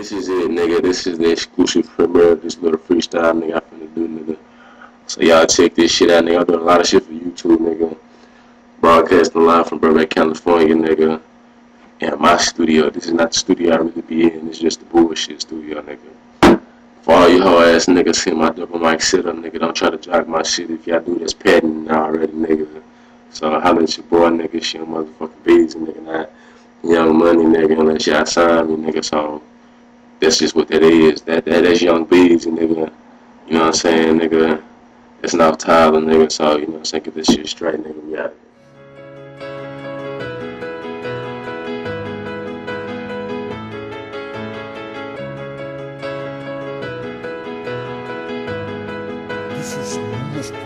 This is it, nigga. This is the exclusive premiere of this little freestyle, nigga, I finna do, nigga. So y'all check this shit out, nigga. I'm doing a lot of shit for YouTube, nigga. Broadcasting live from Burbank, California, nigga. And my studio. This is not the studio I really be in. It's just the bullshit studio, nigga. For all you hoe ass niggas, see my double mic sit-up, nigga. Don't try to jog my shit if y'all do this patent already, nigga. So holla at your boy, nigga. She motherfucking busy, nigga. Not Young Money, nigga, unless y'all sign me, nigga. So that's just what that is. That's Young Beezy, nigga. You know what I'm saying, nigga? It's not Tyler, nigga. So, you know what I'm saying? Get this shit straight, nigga. We out of here. This is Mr.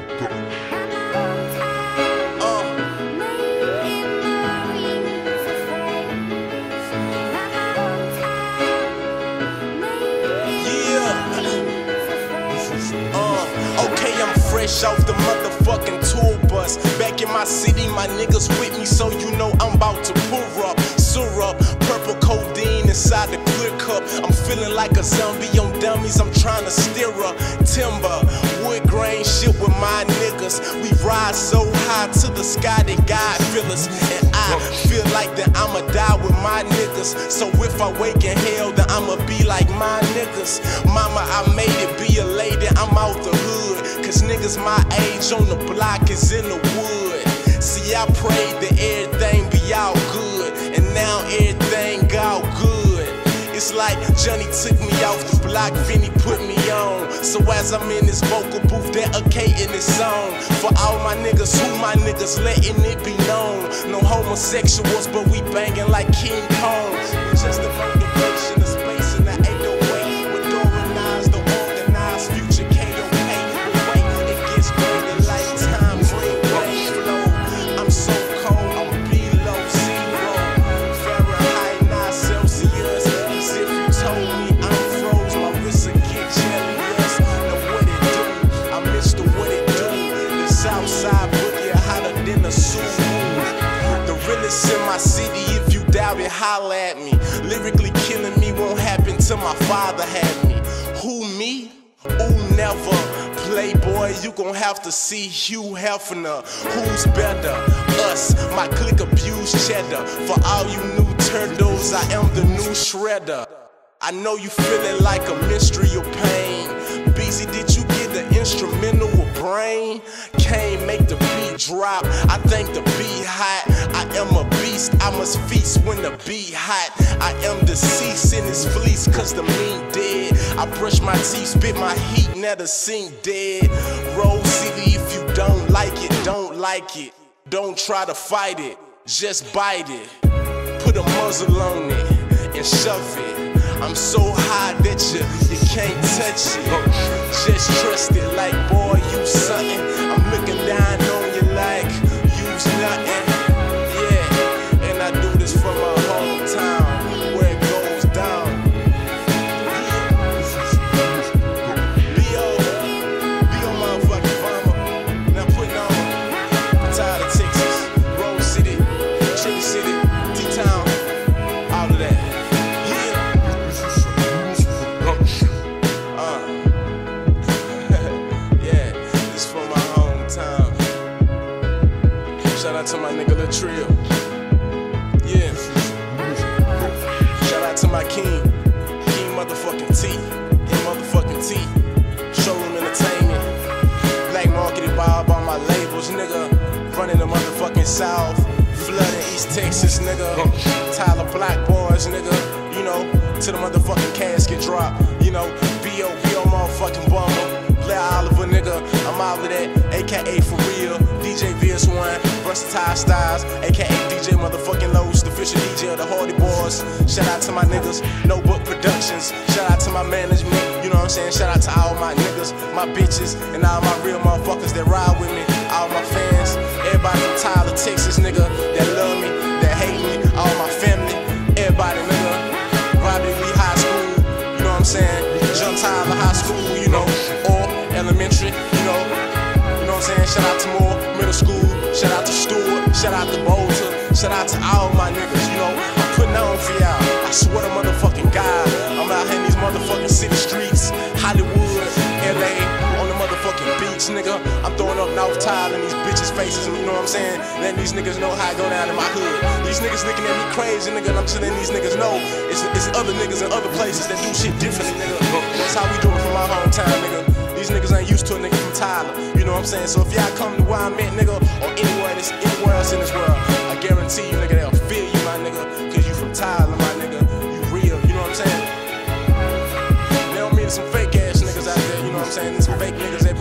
Okay, I'm fresh off the motherfucking tour bus. Back in my city, my niggas with me, so you know I'm about to pour up. Syrup, purple codeine inside the clear cup. I'm feeling like a zombie on dummies, I'm trying to steer up. Timber, wood grain shit with my niggas. We ride so high to the sky that God feel us. And I feel like that I'ma die with my niggas. So if I wake in hell, then I'ma be like my niggas. Mama, I made it, be a lady, I'm out the hood. Cause niggas my age on the block is in the wood. See, I prayed that everything be all good, and now everything all good. It's like Johnny took me off the block, Vinny put me on. So as I'm in this vocal booth, dedicating this song for all my niggas, who my niggas, letting it be known. No homosexuals, but we banging like King Kong. Just the motivation, the space, and the 808. With Dora the organized future K.O.K. But wait, it gets greater like time, bring rain flow. I'm so cold, I'm below zero. Fahrenheit, not Celsius. As if you told me I'm froze, my wrists will get jealous. Know what it do? I missed the what it do. The south side boogie hotter than a suit. The realest in my city, if you doubt it, holla at me. Lyrically killing me won't happen till my father had me. Who, me? Ooh, never. Playboy, you gon' have to see Hugh Hefner. Who's better? Us, my clique abuse cheddar. For all you new turtles, I am the new shredder. I know you feeling like a mystery of pain. BZ, did you get the instrumental with brain? Can't make the beat drop, I think the beat hot. I am a beast, I must feast when the beat hot. I am deceased in his fleece, cause the meat dead. I brush my teeth, spit my heat, never sink dead. Rose City, if you don't like it, don't like it. Don't try to fight it, just bite it. Put a muzzle on it and shove it. I'm so high that you can't touch it. Just trust it like, boy, you something. I'm looking down on you like you's nothing. Yeah, and I do this for my hometown, where it goes down. B.O. motherfucking Farmer. Now putting on Tyler, Texas, Rose City, Trigger City, T-Town, all of that. Shout out to my nigga Lil Trill. Yeah. Shout out to my king motherfucking T. Motherfucking T. Showroom Entertainment. Black Marketed Bob on my labels, nigga. Running the motherfucking South. Flooding East Texas, nigga. Tyler Black Boys, nigga. You know, to the motherfucking casket drop. You know, B.O. motherfucking Bummer. Blair Oliver, nigga, I'm out of that, aka For Real, DJ VS1, Versatile Styles, aka DJ motherfucking Lowe's, the official DJ of the Hardy Boys. Shout out to my niggas, Notebook Productions. Shout out to my management, you know what I'm saying? Shout out to all my niggas, my bitches, and all my real motherfuckers that ride with me. All my fans, everybody from Tyler, Texas, nigga, that love me, that hate me, all my family, everybody, nigga. Robbie Lee High School, you know what I'm saying? John Tyler High School, you know, or elementary, you know what I'm saying? Shout out to Moore Middle School, shout out to Stewart, shout out to Bolton, shout out to all my niggas, you know, I'm putting on for y'all. I swear to motherfucking God, I'm out here nigga. I'm throwing up North Tile in these bitches' faces, and you know what I'm saying? Letting these niggas know how I go down in my hood. These niggas looking at me crazy, nigga, and I'm just letting these niggas know it's other niggas in other places that do shit differently, nigga. That's how we do it from our hometown, nigga. These niggas ain't used to a nigga from Tyler, you know what I'm saying? So if y'all come to where I'm at, nigga, or anywhere else in this world, I guarantee you, nigga, they'll feel you, my nigga, cause you from Tyler, my nigga. You real, you know what I'm saying? They don't mean some fake ass niggas out there, you know what I'm saying? Some fake niggas that